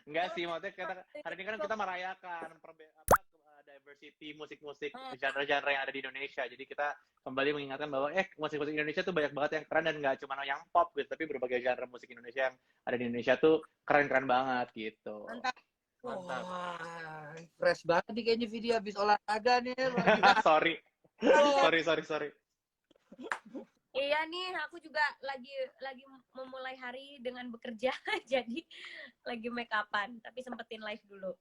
Enggak sih, maksudnya kita hari ini kan kita merayakan diversity musik-musik genre-genre yang ada di Indonesia. Jadi kita kembali mengingatkan bahwa musik-musik Indonesia tuh banyak banget yang keren dan nggak cuma yang pop gitu, tapi berbagai genre musik Indonesia yang ada di Indonesia tuh keren-keren banget gitu. Mantap. Mantap. Wah, fresh banget nih kayaknya video habis olahraga nih. Sorry. Sorry. Iya nih, aku juga lagi memulai hari dengan bekerja, jadi lagi make upan, tapi sempetin live dulu.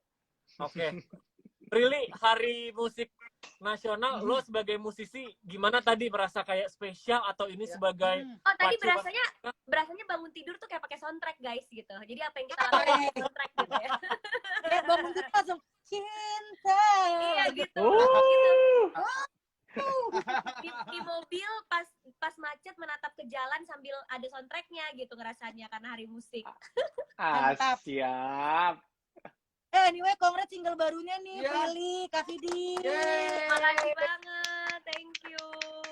Oke. Prilly, Hari Musik Nasional, lo sebagai musisi gimana tadi, merasa kayak spesial atau ini sebagai Oh, tadi pacuan? berasanya bangun tidur tuh kayak pakai soundtrack, guys, gitu. Jadi apa yang kita lakukan pakai soundtrack gitu ya. Bangun tidur langsung cinta. Iya gitu. Di mobil pas macet menatap ke jalan sambil ada soundtracknya gitu ngerasanya karena hari musik. Mantap. Siap. Anyway, congrats single barunya nih, Prilly, Kak Vidi. Makasih banget, thank you.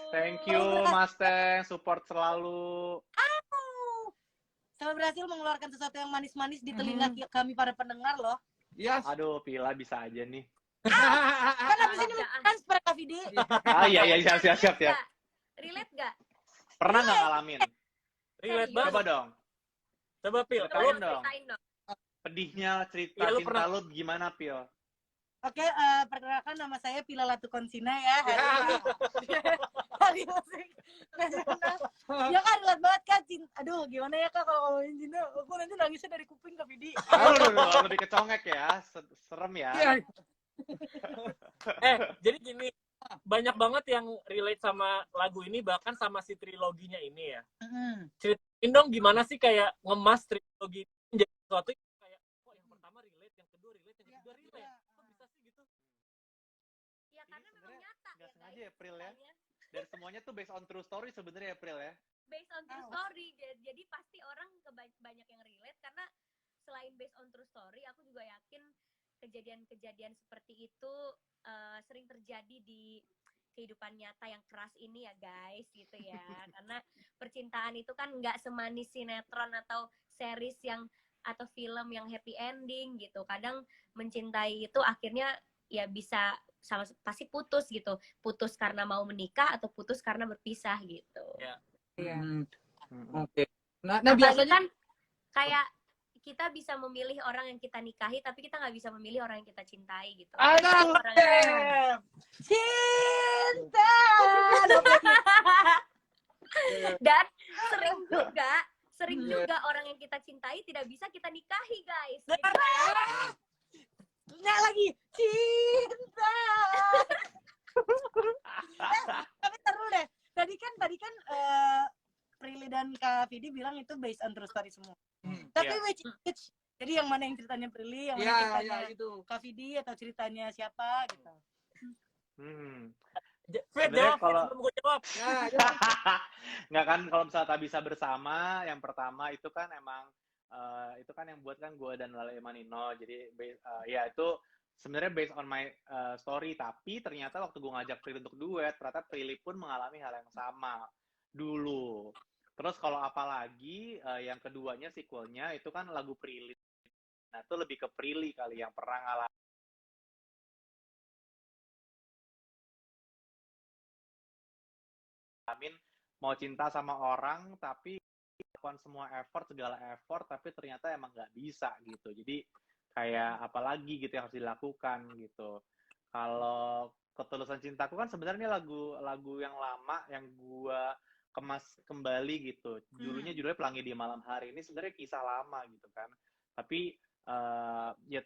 Thank you Mas Teng, support selalu. Sampai berhasil mengeluarkan sesuatu yang manis-manis di telinga kami para pendengar loh. Yes. Aduh, Pila bisa aja nih. Kan habis ini transfer Kak Vidi. Iya, siap ya. Relate gak? Pernah nggak ngalamin? Relate Serius? banget. Coba dong. Coba Pil, Ceritain kalau dong. Ceritain dong. Pedihnya cerita Iya, lu cinta pernah- lu gimana, Pil? Oke, perkenalkan nama saya Pila Latukonsina ya. Hari musik nasional. Ya kan, relate banget kan cinta. Aduh, gimana ya Kak kalau ngomongin cinta? Aku nanti nangisnya dari kuping Kak Vidi. Aduh, lebih kecongek ya. Serem ya. jadi gini, banyak banget yang relate sama lagu ini, bahkan sama si triloginya ini ya. Ceritain dong gimana sih kayak ngemas trilogi ini menjadi sesuatu yang kayak, kok yang pertama relate, yang kedua relate, yang ketiga relate. Kok bisa sih gitu? Ya karena memang sebenarnya nyata nggak ya, sengaja guys. ya, Pril ya. Ceritanya. Dan semuanya tuh based on true story sebenarnya ya, Pril ya. Based on true story. Jadi pasti orang banyak yang relate karena selain based on true story, aku juga yakin kejadian-kejadian seperti itu sering terjadi di kehidupan nyata yang keras ini ya guys gitu ya. Karena percintaan itu kan nggak semanis sinetron atau series yang atau film yang happy ending gitu. Kadang mencintai itu akhirnya ya bisa pasti putus gitu. Putus karena mau menikah atau putus karena berpisah gitu. Iya. Oke. Nah Apalagi biasanya kan kayak kita bisa memilih orang yang kita nikahi, tapi kita nggak bisa memilih orang yang kita cintai gitu. Cinta. Dan sering juga orang yang kita cintai tidak bisa kita nikahi, guys. Nggak lagi cinta. Tapi seru deh. Tadi kan Prilly dan Kak Vidi bilang itu based on true story semua. Tapi which jadi yang mana yang ceritanya Prilly, yang mana ceritanya gitu. Kak Vidi atau ceritanya siapa gitu. Sebenarnya kalau sebelum gue jawab. nggak kan, kalau misalnya tak bisa bersama, yang pertama itu kan emang itu kan yang buat kan gue dan Lale Manino. Jadi ya itu sebenarnya based on my story, tapi ternyata waktu gue ngajak Prilly untuk duet, ternyata Prilly pun mengalami hal yang sama dulu. Terus kalau apalagi yang keduanya sequelnya itu kan lagu Prilly. Nah itu lebih ke Prilly kali yang pernah ngalamin mau cinta sama orang tapi lakukan semua segala effort tapi ternyata emang nggak bisa gitu. Jadi kayak apalagi gitu yang harus dilakukan gitu. Kalau Ketulusan Cintaku kan sebenarnya lagu yang lama yang gua kemas kembali gitu. Judulnya Pelangi di Malam Hari. Ini sebenarnya kisah lama gitu kan. Tapi ya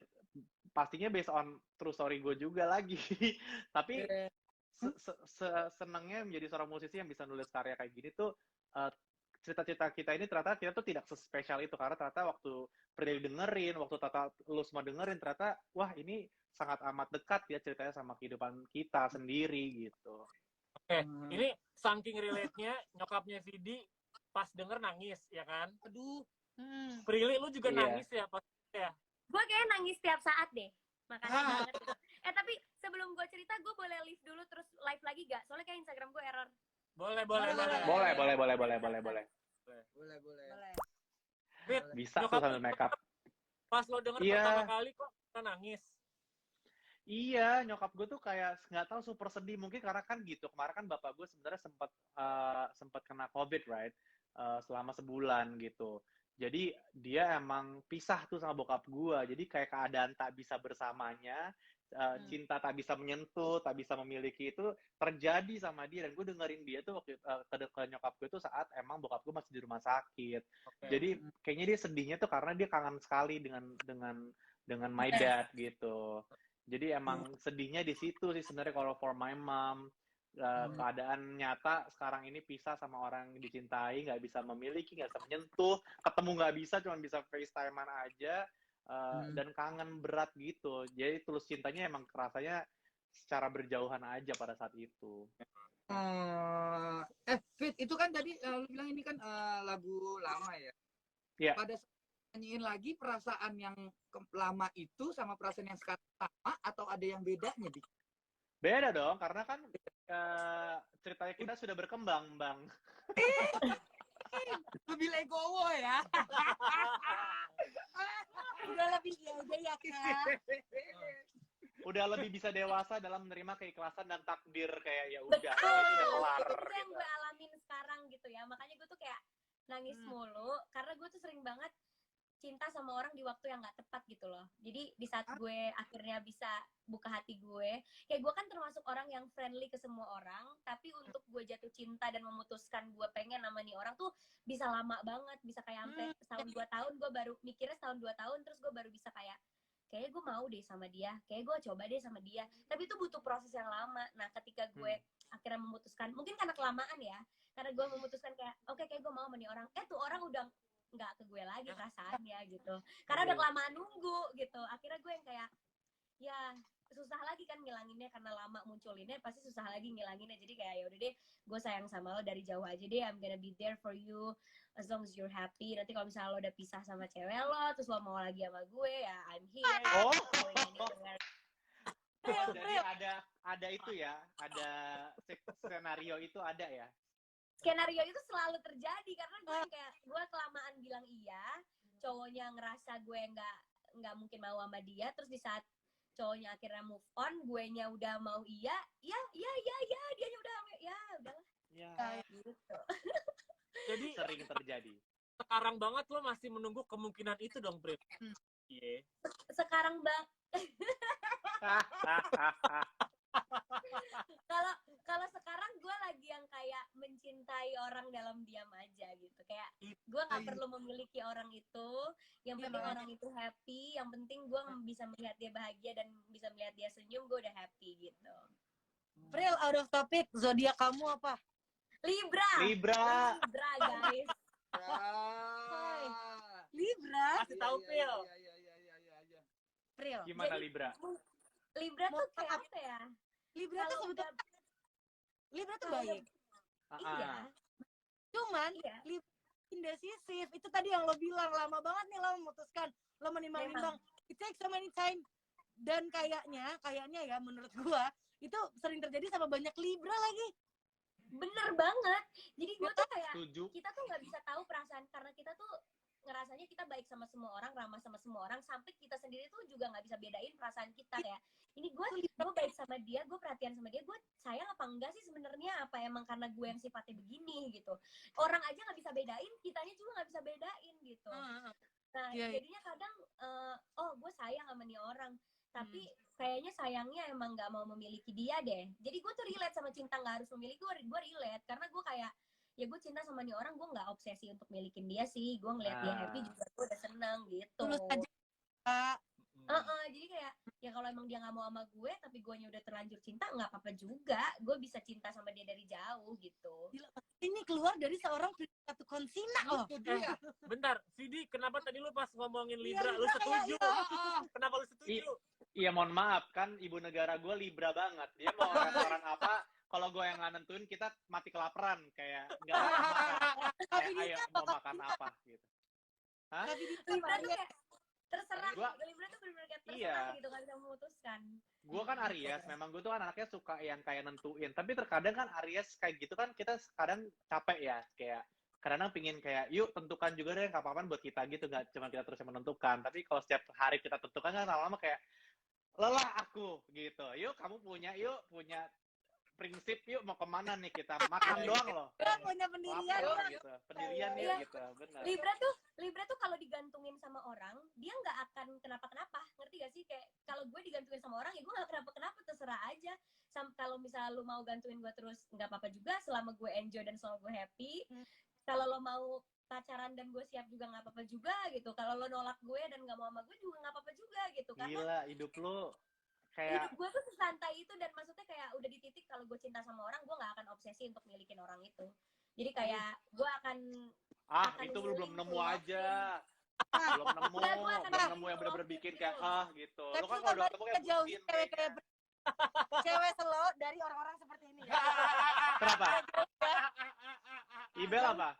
pastinya based on true story gue juga lagi. Tapi senangnya menjadi seorang musisi yang bisa nulis karya kayak gini tuh cerita-cerita kita ini ternyata kita tuh tidak sespesial itu, karena ternyata waktu Prilly dengerin, waktu lu semua dengerin, ternyata wah ini sangat amat dekat ya ceritanya sama kehidupan kita sendiri gitu. Oke, ini saking relate-nya nyokapnya Vidi pas denger nangis ya kan? Aduh. Prilly lu juga nangis ya pas ya? Gue kayaknya nangis setiap saat deh. Makasih banget. Tapi sebelum gue cerita, gue boleh live dulu terus live lagi gak? Soalnya kayak Instagram gue error. Boleh. Boleh. Boleh. Bisa tuh sambil make up. Pas lo denger Iya. pertama kali kok kita nangis. Iya, nyokap gue tuh kayak nggak tahu super sedih. Mungkin karena kan gitu. Kemarin kan bapak gue sebenarnya sempat kena COVID, right? Selama sebulan gitu. Jadi dia emang pisah tuh sama bokap gue. Jadi kayak keadaan tak bisa bersamanya, cinta tak bisa menyentuh, tak bisa memiliki itu terjadi sama dia. Dan gue dengerin dia tuh waktu ke nyokap gue tuh saat emang bokap gue masih di rumah sakit. Okay. Jadi kayaknya dia sedihnya tuh karena dia kangen sekali dengan my dad gitu. Jadi emang sedihnya di situ sih sebenarnya kalau for my mom. Keadaan nyata sekarang ini pisah sama orang yang dicintai, nggak bisa memiliki, nggak bisa menyentuh, ketemu nggak bisa, cuma bisa FaceTime-an aja, dan kangen berat gitu. Jadi tulus cintanya emang kerasanya secara berjauhan aja pada saat itu. Fit, itu kan tadi lu bilang ini kan lagu lama ya. Iya. Pada saat nyanyiin lagi perasaan yang lama itu sama perasaan yang sekarang sama atau ada yang bedanya, Di? Beda dong, karena kan ceritanya kita sudah berkembang, Bang. Lebih legowo ya. Udah lebih aja ya, Kak. Udah lebih bisa dewasa dalam menerima keikhlasan dan takdir kayak ya udah, itu Betul. udah kelar. Itu yang Gitu. gue alamin sekarang gitu ya. Makanya gue tuh kayak nangis mulu karena gue tuh sering banget cinta sama orang di waktu yang nggak tepat gitu loh. Jadi di saat gue akhirnya bisa buka hati gue, kayak gue kan termasuk orang yang friendly ke semua orang, tapi untuk gue jatuh cinta dan memutuskan gue pengen sama nih orang tuh bisa lama banget, bisa kayak sampai setahun 2 tahun gue baru mikirnya setahun 2 tahun, terus gue baru bisa kayak kayaknya gue mau deh sama dia, kayak gue coba deh sama dia, tapi itu butuh proses yang lama. Nah ketika gue akhirnya memutuskan, mungkin karena kelamaan ya, karena gue memutuskan kayak oke, kayak gue mau sama nih orang, tuh orang udah nggak ke gue lagi perasaannya gitu, karena udah kelamaan nunggu gitu. Akhirnya gue yang kayak ya susah lagi kan ngilanginnya, karena lama munculinnya pasti susah lagi ngilanginnya. Jadi kayak ya udah deh, gue sayang sama lo dari jauh aja deh, I'm gonna be there for you as long as you're happy. Nanti kalau misalnya lo udah pisah sama cewek lo terus lo mau lagi sama gue, ya I'm here. Oh. Real, Jadi real. ada itu ya, ada skenario itu ada ya. Skenario itu selalu terjadi karena gue yang kayak gue kelamaan bilang iya, cowoknya ngerasa gue nggak mungkin mau sama dia, terus di saat cowoknya akhirnya move on, gue nya udah mau iya, dia nya udah ya udahlah. Ya. Gitu. Jadi Sering terjadi. sekarang banget lo masih menunggu kemungkinan itu dong, Bro. Iya. Sekarang kalau sekarang gue lagi yang kayak mencintai orang dalam diam aja gitu, kayak gue nggak perlu memiliki orang itu, yang penting orang itu happy, yang penting gue bisa melihat dia bahagia dan bisa melihat dia senyum, gue udah happy gitu. Real, out of topic, zodiak kamu apa? Libra guys. Libra. Kasih tahu Phil. Real. Gimana Jadi, Libra? Libra tuh kayak apa ya? Libra tuh sebetulnya Libra tuh baik. Iya. Cuman Libra indecisif. Itu tadi yang lo bilang, lama banget nih lo memutuskan, lo menimbang-nimbang. It takes so many time. Dan kayaknya ya menurut gua itu sering terjadi sama banyak Libra lagi. Bener banget. Jadi gue tuh kayak Setuju. kita tuh nggak bisa tahu perasaan, karena kita tuh ngerasanya kita baik sama semua orang, ramah sama semua orang, sampai kita sendiri tuh juga nggak bisa bedain perasaan kita. Kayak ini gue baik sama dia, gue perhatian sama dia, gue sayang apa enggak sih sebenarnya, apa emang karena gue yang sifatnya begini gitu. Orang aja nggak bisa bedain, kitanya juga nggak bisa bedain gitu. Nah jadinya kadang oh gue sayang sama nih orang, tapi kayaknya sayangnya emang nggak mau memiliki dia deh. Jadi gue tuh relate sama cinta nggak harus memiliki, gue relate karena gue kayak ya gue cinta sama nih orang, gue nggak obsesi untuk milikin dia sih, gue ngeliat dia happy juga gue udah seneng gitu. Tulus aja, Kak. Jadi kayak ya kalau emang dia nggak mau sama gue tapi gue udah terlanjur cinta, nggak apa-apa juga, gue bisa cinta sama dia dari jauh gitu. Ini keluar dari seorang Prilly Konsina loh. Bentar, Vidi, kenapa tadi lu pas ngomongin Libra, lu setuju? Kenapa lu setuju? Iya, mohon maaf kan ibu negara gue Libra banget. Dia mau restoran apa, kalau gue yang nggak nentuin, kita mati kelaparan kayak nggak ada makan. Kayak ayo mau makan apa gitu. Hah? Libra tuh kayak terserah. Libra tuh bener-bener kayak terserah gitu, nggak bisa memutuskan. Gue kan Aries, memang gue tuh kan anaknya suka yang kayak nentuin. Tapi terkadang kan Aries kayak gitu kan kita kadang capek ya, kayak kadang pingin kayak yuk tentukan juga deh kapan buat kita gitu, nggak cuma kita terus yang menentukan. Tapi kalau setiap hari kita tentukan kan lama-lama kayak lelah aku gitu. Yuk kamu punya prinsip, yuk mau kemana nih kita makan doang loh. Kita punya pendirian Lapar yuk. gitu, pendirian Iya. yuk gitu, benar. Libra tuh kalau digantungin sama orang dia nggak akan kenapa-kenapa, ngerti gak sih? Kayak kalau gue digantungin sama orang ya gue nggak kenapa-kenapa, terserah aja. Kalau misalnya lu mau gantuin gue terus nggak apa-apa juga, selama gue enjoy dan selama gue happy. Kalau lo mau pacaran dan gue siap juga nggak apa-apa juga gitu. Kalau lo nolak gue dan nggak mau sama gue juga nggak apa-apa juga gitu. Karena Gila, hidup lu kayak hidup gue tuh sesantai itu, dan maksudnya kayak udah di titik kalau gue cinta sama orang gue nggak akan obsesi untuk milikin orang itu. Jadi kayak gue akan itu lu belum nemu willing to aja. love Belum nemu, Enggak, gue akan belum nemu yang willing to bener-bener love bikin you. kayak gitu. Tapi Lu kan kalau udah ketemu kayak jauhi bucin cewek-cewek kayaknya. cewek slow dari orang-orang seperti ini ya. Kenapa? Ibel apa?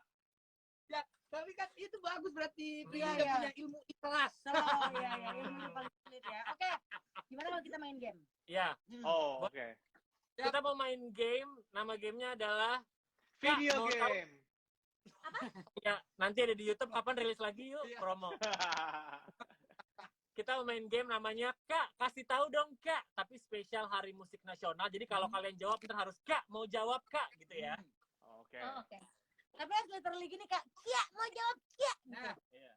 Ya, tapi kan itu bagus berarti. Iya, Dia iya. punya ilmu ikhlas. Oh iya ya, ini paling sulit ya. Oke, gimana kalau kita main game? Ya, Oh, oke. kita mau main game. Nama gamenya adalah Video mau tahu- game. ya nanti ada di YouTube. Kapan rilis lagi yuk Iya. promo. Kita mau main game namanya Kak, kasih tahu dong Kak. Tapi spesial Hari Musik Nasional. Jadi kalau kalian jawab ntar harus Kak, mau jawab Kak gitu ya. Oke. Oh, oke. Tapi harus literally gini Kak. Kia, mau jawab Kia. Nah, Iya.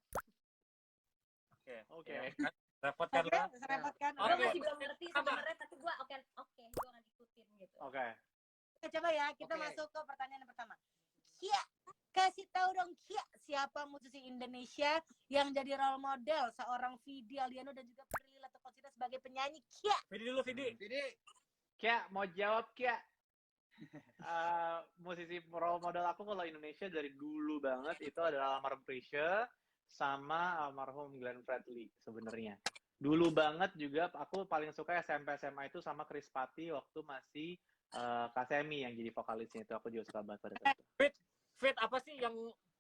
Oke. Oke. Ya, kan? Repot kan Oke, lah. repot kan? Oke. Gue Oke. masih belum ngerti sebenarnya, tapi gue oke gue akan ikutin gitu. Oke. Kita coba ya, kita Oke. masuk ke pertanyaan yang pertama. Kia, kasih tahu dong Kia, siapa musisi Indonesia yang jadi role model seorang Vidi Aldiano dan juga Prilly Latuconsina sebagai penyanyi Kia? Vidi dulu, Vidi. jadi Kia, mau jawab Kia? Musisi role model aku kalau Indonesia dari dulu banget itu adalah almarhum Chrisye sama almarhum Glenn Fredly sebenarnya. Dulu banget juga aku paling suka SMP SMA itu sama Chris Patti waktu masih Kasemi yang jadi vokalisnya, itu aku juga suka banget pada saat itu. Fit, apa sih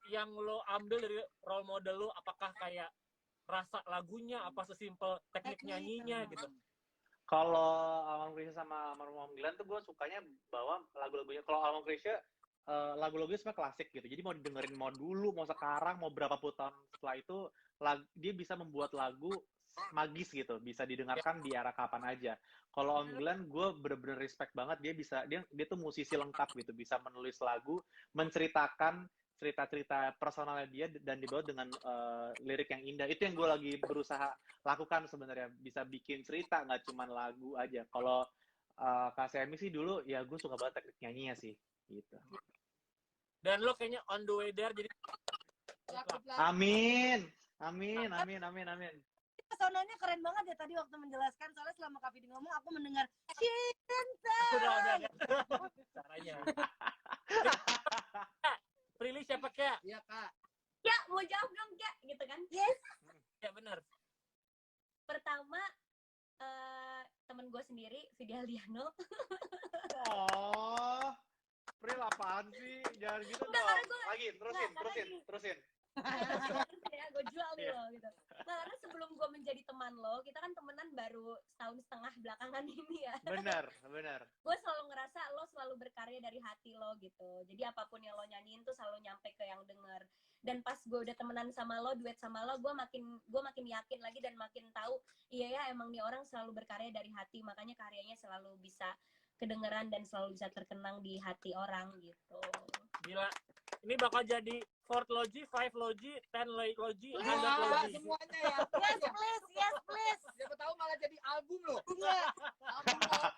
yang lo ambil dari role model lo? Apakah kayak rasa lagunya, apa sesimpel teknik nyanyinya gitu? Kalau almarhum Chrisye sama almarhum Glenn tuh gue sukanya bawa lagu-lagunya. Kalau almarhum Chrisye lagu-lagunya semua klasik gitu. Jadi mau didengerin mau dulu, mau sekarang, mau berapa puluh tahun setelah itu, dia bisa membuat lagu magis gitu, bisa didengarkan di era kapan aja. Kalau Om Glenn, gue bener-bener respect banget. Dia tuh musisi lengkap gitu, bisa menulis lagu, menceritakan cerita-cerita personalnya dia dan dibawa dengan lirik yang indah. Itu yang gue lagi berusaha lakukan sebenarnya, bisa bikin cerita nggak cuma lagu aja. Kalau KCMI sih dulu ya gue suka banget teknik nyanyinya sih gitu. Dan lo kayaknya on the way there, jadi Amin. Pesonanya keren banget ya tadi waktu menjelaskan, soalnya selama Kak Vidi ngomong aku mendengar cinta. udah caranya. Prilly siapa Kak? iya Kak. Ya, mau jawab dong Kak, gitu kan? Yes. Ya benar. Pertama, temen gue sendiri, Vidi Aldiano. Oh, Pril apaan sih? Jangan gitu Enggak, dong. karena gua- Lagi, terusin. Ya, gue jual nih lo gitu. Nah, karena sebelum gue menjadi teman lo, kita kan temenan baru setahun setengah belakangan ini ya. Bener. Gue selalu ngerasa lo selalu berkarya dari hati lo gitu. Jadi apapun yang lo nyanyiin tuh selalu nyampe ke yang denger. Dan pas gue udah temenan sama lo, duet sama lo, gue makin yakin lagi dan makin tahu, iya ya emang nih orang selalu berkarya dari hati, makanya karyanya selalu bisa kedengeran dan selalu bisa terkenang di hati orang gitu. Gila. Ini bakal jadi 4th Logi, 5 Logi, 10 Logi, 100 Wah, Logi. semuanya ya. Yes please. Siapa tahu malah jadi album loh. Iya. Album loh.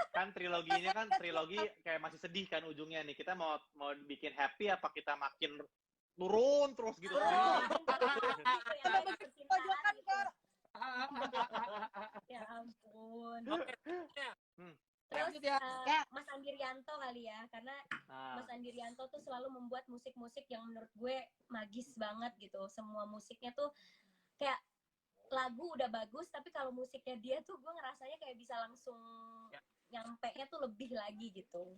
Kan triloginya kan trilogi kayak masih sedih kan ujungnya nih. Kita mau bikin happy apa kita makin turun terus gitu. Pojokan Kak. Ya ampun. Oke. Terus Lanjut ya. Mas Andi Rianto kali ya, karena Nah, Mas Andi Rianto tuh selalu membuat musik-musik yang menurut gue magis banget gitu. Semua musiknya tuh kayak lagu udah bagus, tapi kalau musiknya dia tuh gue ngerasanya kayak bisa langsung nyampe-nya tuh lebih lagi gitu.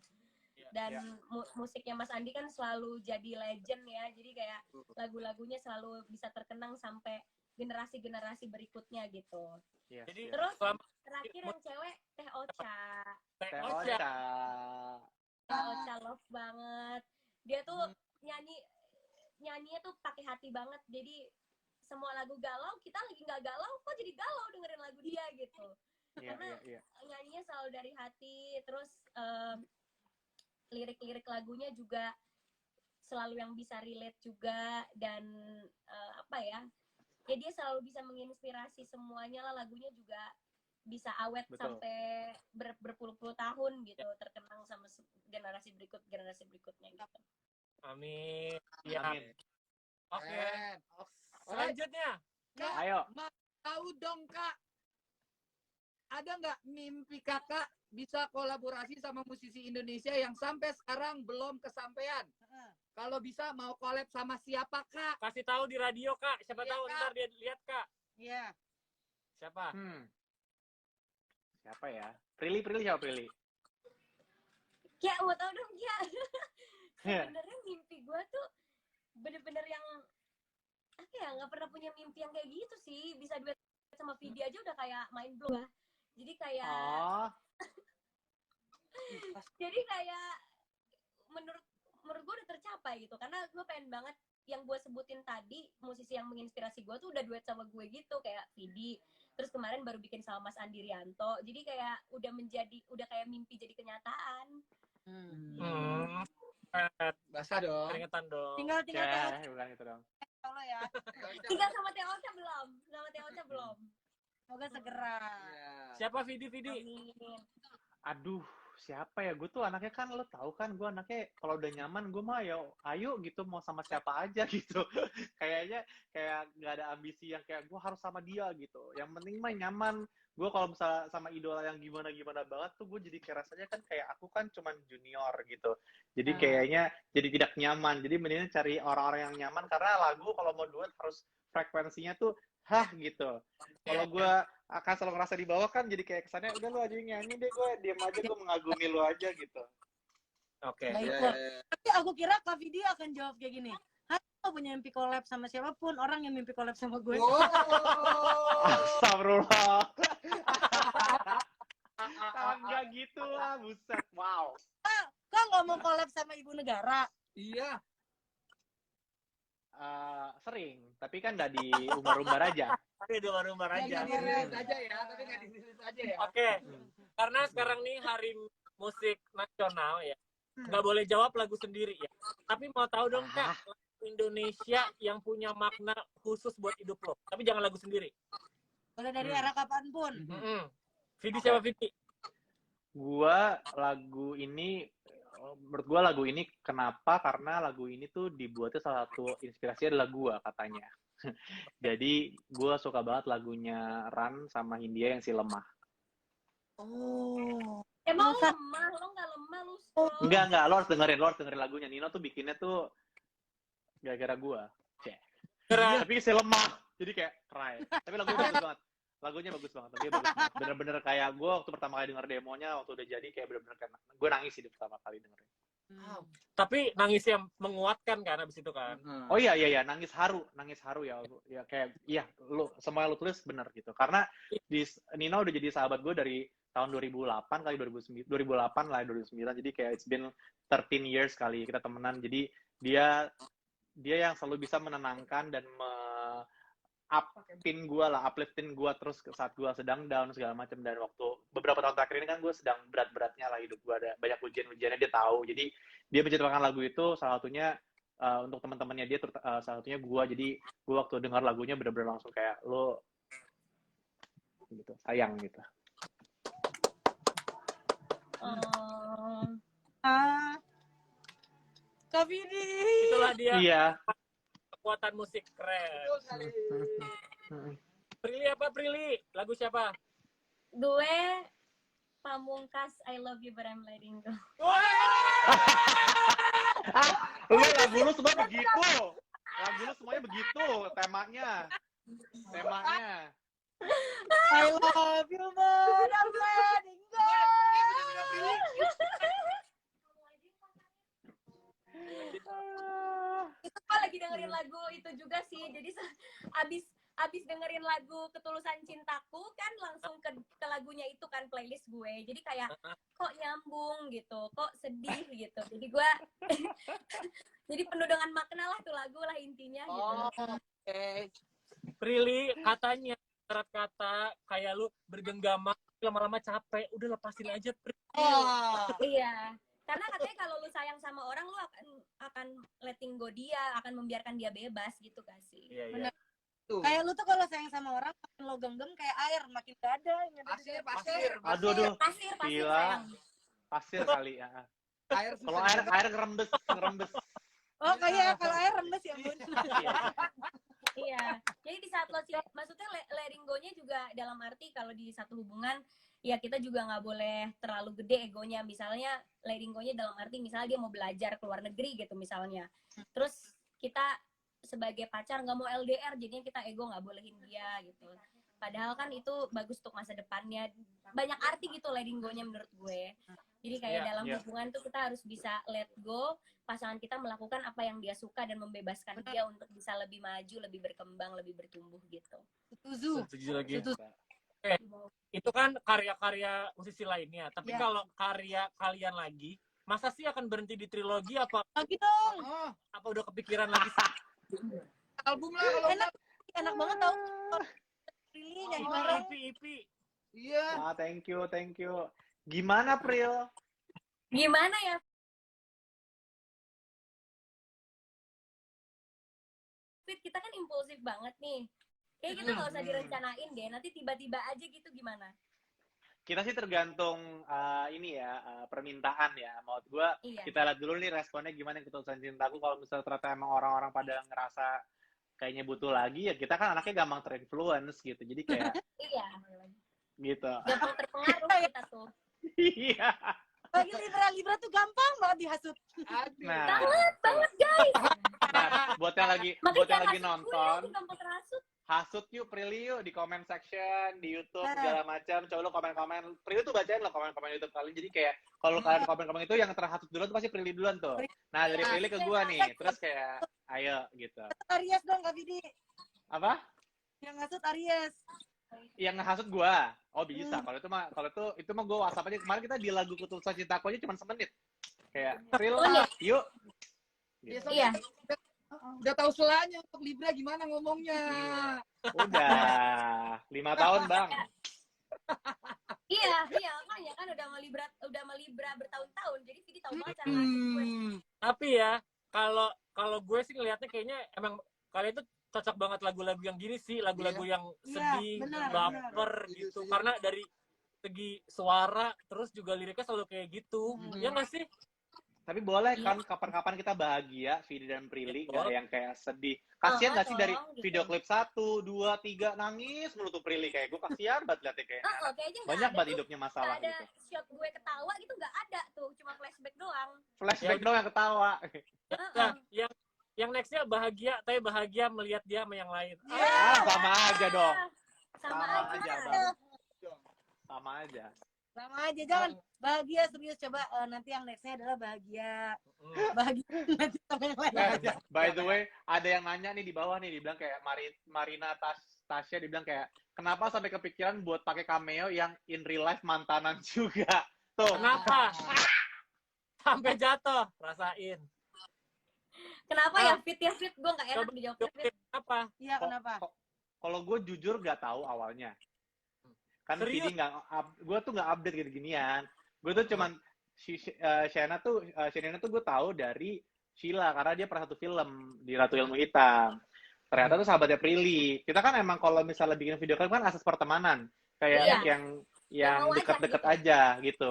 Dan musiknya Mas Andi kan selalu jadi legend ya, jadi kayak lagu-lagunya selalu bisa terkenang sampai generasi-generasi berikutnya gitu. yes, Jadi yes. Terus selama terakhir yang cewek Teh Ocha. Teh Teh Ocha. Ocha. Teh Ocha love banget. Dia tuh nyanyinya tuh pakai hati banget. Jadi semua lagu galau, kita lagi nggak galau, kok jadi galau dengerin lagu dia gitu. Karena nyanyinya selalu dari hati, terus lirik-lirik lagunya juga selalu yang bisa relate juga, dan ya dia selalu bisa menginspirasi semuanya lah. Lagunya juga bisa awet sampai berpuluh-puluh tahun gitu, terkenang sama generasi berikutnya gitu. Amin. Ya. Amin. Oke. Selanjutnya. Kak, Ayo. Tahu dong Kak, ada nggak mimpi kakak bisa kolaborasi sama musisi Indonesia yang sampai sekarang belum kesampaian? Kalau bisa mau collab sama siapa Kak? Kasih tahu di radio Kak, siapa tahu Kak. ntar dia lihat Kak. Iya. Siapa? Siapa ya? Prilly siapa Prilly? Ya mau tahu dong ya. Sebenarnya mimpi gue tuh bener-bener yang nggak pernah punya mimpi yang kayak gitu sih. Bisa duet sama Vidi aja udah kayak mind blow lah. Jadi kayak jadi kayak menurut gue udah tercapai gitu, karena gue pengen banget yang gue sebutin tadi, musisi yang menginspirasi gue tuh udah duet sama gue gitu, kayak Vidi, terus kemarin baru bikin sama Mas Andi Rianto. Jadi kayak udah kayak mimpi jadi kenyataan. Basah dong. Keringetan dong. Tinggal Bukan itu dong. Allah ya. Tinggal sama Teh Ocha belum. Semoga segera. Siapa Vidi? Amin. Aduh, siapa ya? Gue tuh anaknya kan, lo tahu kan, gue anaknya kalau udah nyaman gue mah ya ayo gitu, mau sama siapa aja gitu. Kayaknya kayak nggak ada ambisi yang kayak gue harus sama dia gitu. Yang penting mah nyaman. Gue kalau misalnya sama idola yang gimana banget tuh, gue jadi kayak rasanya kan kayak aku kan cuman junior gitu. Jadi kayaknya jadi tidak nyaman. Jadi mendingan cari orang-orang yang nyaman, karena lagu kalau mau duet harus frekuensinya tuh gitu. Kalau gue akan selalu ngerasa di bawah kan, jadi kayak kesannya udah lu aja yang nyanyi deh, gue diam aja, gue mengagumi lu aja gitu. Oke. Tapi aku kira Kak Vidi akan jawab kayak gini. Aku punya mimpi collab sama siapapun, orang yang mimpi collab sama gue. Astagfirullah. Enggak gitu lah, buset. Wow. Kak nggak mau collab sama ibu negara? Iya. Sering, tapi kan nggak di umbar-umbar aja. Tapi di umbar-umbar aja. Tapi nggak di rilis aja ya. Oke. Karena sekarang nih hari musik nasional ya. Nggak boleh jawab lagu sendiri ya. Tapi mau tahu dong Kak, lagu Indonesia yang punya makna khusus buat hidup lo. Tapi jangan lagu sendiri. Boleh dari era kapanpun. Vidi siapa Vidi? Menurut gua lagu ini kenapa? Karena lagu ini tuh dibuatnya salah satu inspirasi adalah gua katanya. Jadi gua suka banget lagunya Ran sama Hindia yang Si Lemah. Emang lo lemah? Lo nggak lemah, lo strong. Enggak, lo harus dengerin lagunya. Nino tuh bikinnya tuh gara-gara gua. Tapi Si Lemah. Jadi kayak cry. Tapi lagunya bagus banget. Bener-bener kayak gue waktu pertama kali denger demonya, waktu udah jadi kayak bener-bener kayak gue nangis sih pertama kali dengerin. Tapi nangis yang menguatkan kan abis itu kan. Oh iya, nangis haru ya kayak lu semua yang lu tulis bener gitu. Karena Nino udah jadi sahabat gue dari tahun 2008 kali 2008 lah 2009. Jadi kayak it's been 13 years kali kita temenan. Jadi dia yang selalu bisa menenangkan dan upliftin gue terus saat gue sedang down segala macam. Dan waktu beberapa tahun terakhir ini kan gue sedang berat-beratnya lah hidup gue, ada banyak ujian-ujiannya, dia tahu. Jadi dia menciptakan lagu itu salah satunya untuk teman-temannya dia, salah satunya gue. Jadi gue waktu dengar lagunya bener-bener langsung kayak lo gitu, sayang gitu. Kak Vidi. Itulah dia. Iya. Kekuatan musik keren. Prilly? Lagu siapa? Gue Pamungkas, I Love You But I'm Letting Go. Lagu lu semua begitu. Lagu lu semuanya begitu temanya. I love you but I'm letting go. Itu gue lagi dengerin lagu itu juga sih. Jadi abis dengerin lagu Ketulusan Cintaku kan langsung ke lagunya itu kan playlist gue. Jadi kayak kok nyambung gitu, kok sedih gitu. Jadi gue jadi penuh dengan makna lah tuh lagu lah intinya gitu. Oke. Prilly, katanya syarat kata kayak lu bergenggama lama-lama capek, udah lepasin aja Prilly. Iya. Karena katanya kalau lu sayang sama orang lu akan letting go dia, akan membiarkan dia bebas gitu kan sih. Iya. Kayak lu tuh kalau sayang sama orang makin lo genggam kayak air, makin gak ada yang ada di dalam. Pasir. Aduh. Pasir Gila. sayang. Pasir kali ya. Air Kalau susah. air ngerembes. Oh kayak kalau air rembes ya bun. Iya. Jadi di saat lo maksudnya letting go-nya juga dalam arti kalau di satu hubungan ya kita juga nggak boleh terlalu gede egonya. Misalnya letting go-nya dalam arti misalnya dia mau belajar ke luar negeri gitu misalnya. Terus kita sebagai pacar nggak mau LDR, jadinya kita ego nggak bolehin dia gitu. Padahal kan itu bagus untuk masa depannya. Banyak arti gitu letting go-nya menurut gue. Jadi kayak dalam hubungan tuh kita harus bisa let go, pasangan kita melakukan apa yang dia suka dan membebaskan dia untuk bisa lebih maju, lebih berkembang, lebih bertumbuh gitu. Setuju lagi. Itu kan karya-karya musisi lainnya. Tapi kalau karya kalian lagi, masa sih akan berhenti di trilogi apa? Lagi dong. Apa udah kepikiran lagi sih? Album lah kalau Enak banget tau. Prilly nyanyi bareng. Ipi. Iya. Ah, thank you. Gimana, Pril? Gimana ya? Fit, kita kan impulsif banget nih. Kayak kita nggak usah direncanain deh. Nanti tiba-tiba aja gitu gimana? Kita sih tergantung permintaan ya. Maksud gue, kita lihat dulu nih responnya gimana Ketulusan Cintaku. Kalau misalnya ternyata emang orang-orang pada ngerasa kayaknya butuh lagi, ya kita kan anaknya gampang terinfluence gitu. Jadi kayak iya. Gitu. Gampang terpengaruh kita tuh. Iya. Bagi Libra tuh gampang banget dihasut. Nah, banget guys. Nah, buat yang lagi nonton, gampang terhasut. hasut yuk Prilly yuk di comment section di YouTube segala macam. Coba lo komen-komen. Prilly tuh bacain lo komen-komen YouTube kalian. Jadi kayak kalau kalian komen-komen itu yang terhasut duluan tuh pasti Prilly duluan tuh. Nah, dari Prilly ke gua nih. Terus kayak ayo gitu. Aries dong Kak Vidi. Apa? Yang hasut Aries. Yang ngehasut gua. Oh, bisa. Kalau itu mah gua WhatsApp aja. Kemarin kita di lagu Ketulusan Cintaku aja cuma semenit. Kayak Pril, yuk. Gitu. Iya. Udah tahu selanya untuk Libra gimana ngomongnya. Udah 5 tahun, Bang. Iya, makanya kan udah melibra bertahun-tahun. Jadi Vidi tahu banget cara gue. Tapi ya, kalau gue sih ngelihatnya kayaknya emang kalian tuh cocok banget lagu-lagu yang gini sih, lagu-lagu yang sedih, baper gitu. Karena dari segi suara, terus juga liriknya selalu kayak gitu. Ya nggak sih? Tapi boleh kan kapan-kapan kita bahagia, Vidi dan Prilly, nggak yang kayak sedih. Kasian nggak sih dari video klip 1, 2, 3 nangis mulu tuh Prilly, kayak gue kasihan banget liatnya kayak. Banyak banget hidupnya masalah gitu. Ada shot gue ketawa gitu nggak ada tuh, cuma flashback doang. Flashback doang yang ketawa. Nah, yang nextnya bahagia, tapi bahagia melihat dia sama yang lain. Sama aja dong. Sama aja. Bang. Sama aja. Sama aja, jangan bahagia serius. Coba nanti yang nextnya adalah bahagia. Bahagia nanti sama yang lain. By the way, ada yang nanya nih di bawah nih, dibilang kayak Marina Tasya, dibilang kayak kenapa sampai kepikiran buat pakai cameo yang in real life mantanan juga. Tuh. Kenapa? Sampai jatuh, rasain. Kenapa ya Fit? Gue nggak enak dijawab. Kenapa? Iya, kenapa? Kalau gue jujur nggak tahu awalnya. Kan Vidi gue tuh nggak update gini-ginian. Gue tuh cuman Shena tuh gue tahu dari Sheila karena dia pernah satu film di Ratu Ilmu Hitam. Ternyata tuh sahabatnya Prilly. Kita kan emang kalau misalnya bikin video klip kan asas pertemanan, kayak yang dekat-dekat aja gitu.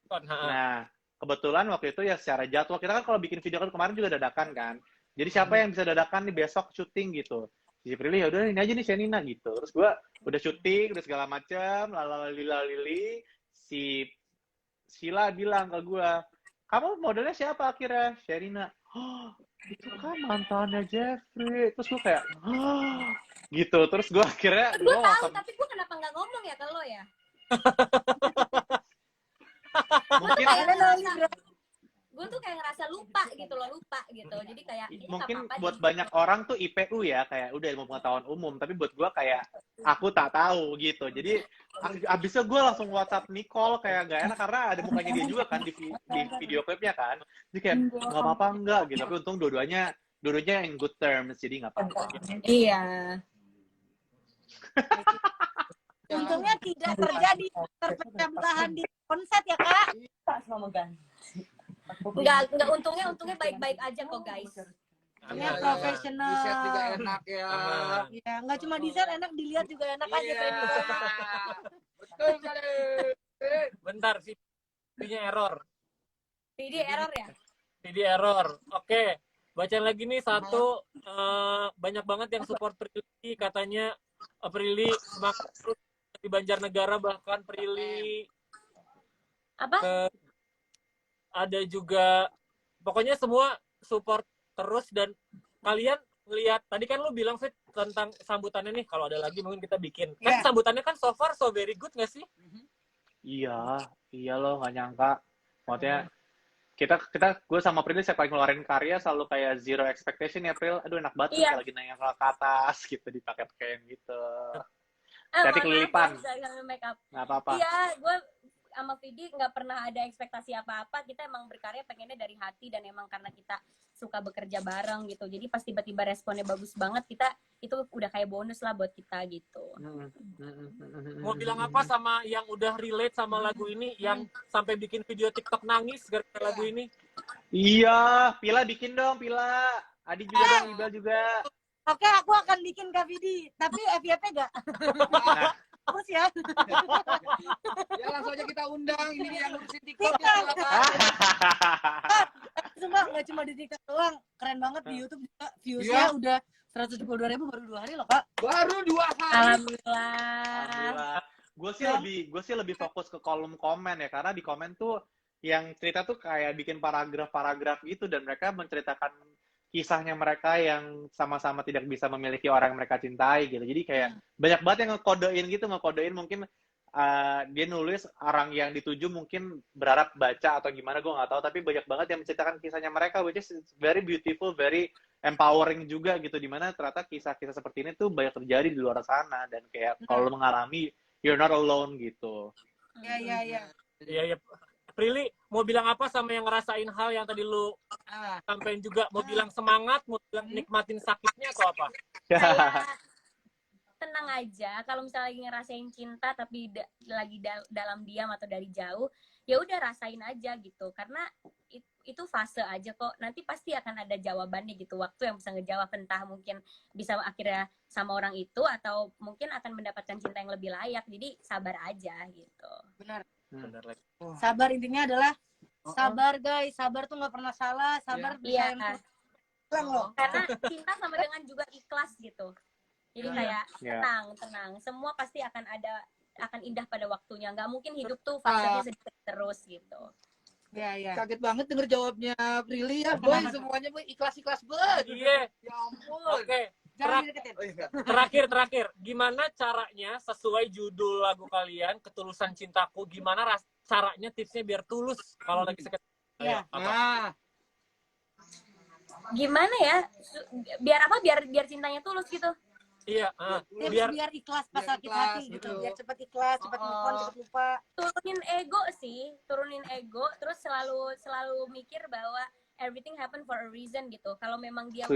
Nah, kebetulan waktu itu ya secara jadwal kita kan kalau bikin video klip kemarin juga dadakan kan. Jadi siapa yang bisa dadakan nih besok syuting gitu. Si Prilly ya udah ini aja nih Shenina gitu. Terus gue udah syuting, udah segala macam, lalalili, si Sheila bilang ke gue, kamu modelnya siapa akhirnya? Shenina. Oh, itu kan mantannya Jeffrey. Terus gue kayak, gitu. Terus gue akhirnya gue tahu, tapi gue kenapa nggak ngomong ya ke lo ya? gue tuh kayak ngerasa lupa gitu. Jadi kayak ini nggak Mungkin apa-apa buat jadi banyak orang tuh IPU ya, kayak udah ilmu pengetahuan umum, tapi buat gue kayak aku tak tahu gitu. Jadi abisnya gue langsung WhatsApp Nicole, kayak gak enak karena ada mukanya dia juga kan di video klipnya kan. Jadi kayak nggak apa-apa enggak gitu, tapi untung dua-duanya in good terms, jadi nggak apa-apa. iya. Untungnya tidak terjadi terpecah belahan di konset ya kak. Enggak, untungnya baik-baik aja kok guys. Ini profesional. Desain juga enak ya. Ya, nggak cuma desain enak, dilihat juga enak aja. Iya. Betul sekali. Bentar, videonya error. Video error ya? Video error. Oke. Baca lagi nih satu, banyak banget yang support Prilly, katanya Prilly semangat terus di Banjarnegara, bahkan Prilly Apa? ada juga, pokoknya semua support terus. Dan kalian lihat tadi kan lu bilang Fit tentang sambutannya nih, kalau ada lagi mungkin kita bikin. Kan sambutannya kan so far so very good nggak sih? Iya loh, nggak nyangka. Maksudnya gue sama Prilly setiap kali ngeluarin karya selalu kayak zero expectation ya, Pril. Aduh enak banget Iya. kayak lagi nanya ke atas gitu, dipakai-pakein gitu. Mohon Tapi maaf kelilipan. ya, bisa make up. Nggak apa-apa. Iya, gue sama Vidi nggak pernah ada ekspektasi apa-apa. Kita emang berkarya pengennya dari hati dan emang karena kita suka bekerja bareng gitu. Jadi pas tiba-tiba responnya bagus banget, itu udah kayak bonus lah buat kita gitu. Mau bilang apa sama yang udah relate sama lagu ini, yang sampai bikin video TikTok nangis gara-gara lagu ini? Iya, Pila bikin dong, Pila. Adi juga dong, Ibel juga. Oke, aku akan bikin Kak Vidi, tapi FYP gak? Nah, Terus ya. Ya langsung aja kita undang ini yang ngurusin TikTok Iya. ya. Sumpah nggak cuma di TikTok doang, keren banget di YouTube juga. Viewsnya udah 172.000 baru 2 hari loh kak. Baru 2 hari. Alhamdulillah. Gue sih lebih fokus ke kolom komen ya, karena di komen tuh yang cerita tuh kayak bikin paragraf-paragraf gitu, dan mereka menceritakan kisahnya mereka yang sama-sama tidak bisa memiliki orang yang mereka cintai gitu. Jadi kayak banyak banget yang ngekodein mungkin dia nulis orang yang dituju mungkin berharap baca atau gimana, gue nggak tahu, tapi banyak banget yang menceritakan kisahnya mereka, which is very beautiful, very empowering juga gitu, dimana ternyata kisah-kisah seperti ini tuh banyak terjadi di luar sana, dan kayak kalau lo mengalami, you're not alone gitu. Iya. Iya. Prilly, mau bilang apa sama yang ngerasain hal yang tadi lu sampein juga? Mau bilang semangat, mau bilang nikmatin sakitnya atau apa? Kayak tenang aja, kalau misalnya lagi ngerasain cinta tapi lagi dalam diam atau dari jauh, ya udah rasain aja gitu, karena itu fase aja kok, nanti pasti akan ada jawabannya gitu, waktu yang bisa ngejawab, entah mungkin bisa akhirnya sama orang itu atau mungkin akan mendapatkan cinta yang lebih layak, jadi sabar aja gitu. Benar. Benar lagi. Sabar, intinya adalah sabar guys, sabar tuh nggak pernah salah, sabar bisa yang loh. Karena cinta sama dengan juga ikhlas gitu. Jadi kayak tenang, semua pasti akan indah pada waktunya. Nggak mungkin hidup tuh fasenya sedih terus gitu. Iya. Kaget banget denger jawabnya Prilly ya, boy. Semuanya boy ikhlas-ikhlas banget. Iya. Ya ampun. Oke. Jangan dideketin. Terakhir, gimana caranya sesuai judul lagu kalian, Ketulusan Cintaku, gimana caranya, tipsnya biar tulus kalau lagi sakit? Iya. Gimana ya? Biar cintanya tulus gitu. Iya, biar ikhlas pas sakit hati gitu, biar cepet ikhlas, cepet move on, cepet lupa. Turunin ego, terus selalu mikir bahwa everything happen for a reason gitu. Kalau memang dia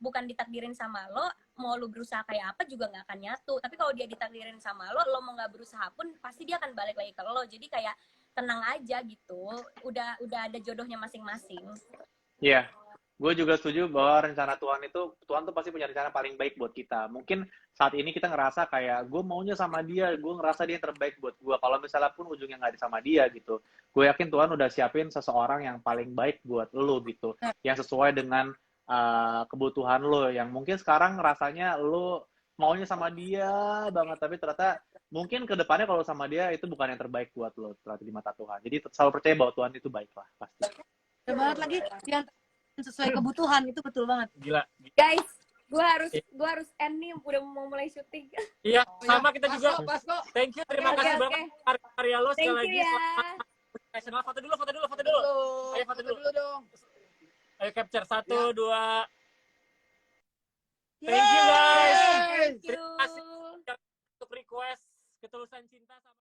bukan ditakdirin sama lo, mau lo berusaha kayak apa juga nggak akan nyatu. Tapi kalau dia ditakdirin sama lo mau nggak berusaha pun pasti dia akan balik lagi ke lo. Jadi kayak tenang aja gitu. Udah ada jodohnya masing-masing. Iya. Gue juga setuju bahwa rencana Tuhan tuh pasti punya rencana paling baik buat kita. Mungkin saat ini kita ngerasa kayak gue maunya sama dia, gue ngerasa dia yang terbaik buat gue. Kalau misalnya pun ujungnya nggak ada sama dia gitu, gue yakin Tuhan udah siapin seseorang yang paling baik buat lo gitu, yang sesuai dengan kebutuhan lo. Yang mungkin sekarang rasanya lo maunya sama dia banget, tapi ternyata mungkin kedepannya kalau sama dia itu bukan yang terbaik buat lo ternyata di mata Tuhan. Jadi selalu percaya bahwa Tuhan itu baik lah pasti. Betul banget lagi, yang sesuai kebutuhan itu betul banget. Gila. Guys, gue harus end nih, udah mau mulai syuting. Iya, sama kita juga. Pasko. Thank you, terima kasih banget karya lo sekali lagi. Thank you ya. Foto dulu. Ayo. Ayo foto dulu. dong. Ayo capture 1, Ya. 2. Thank you guys. Thank you. Terima kasih untuk request ketulusan cinta sama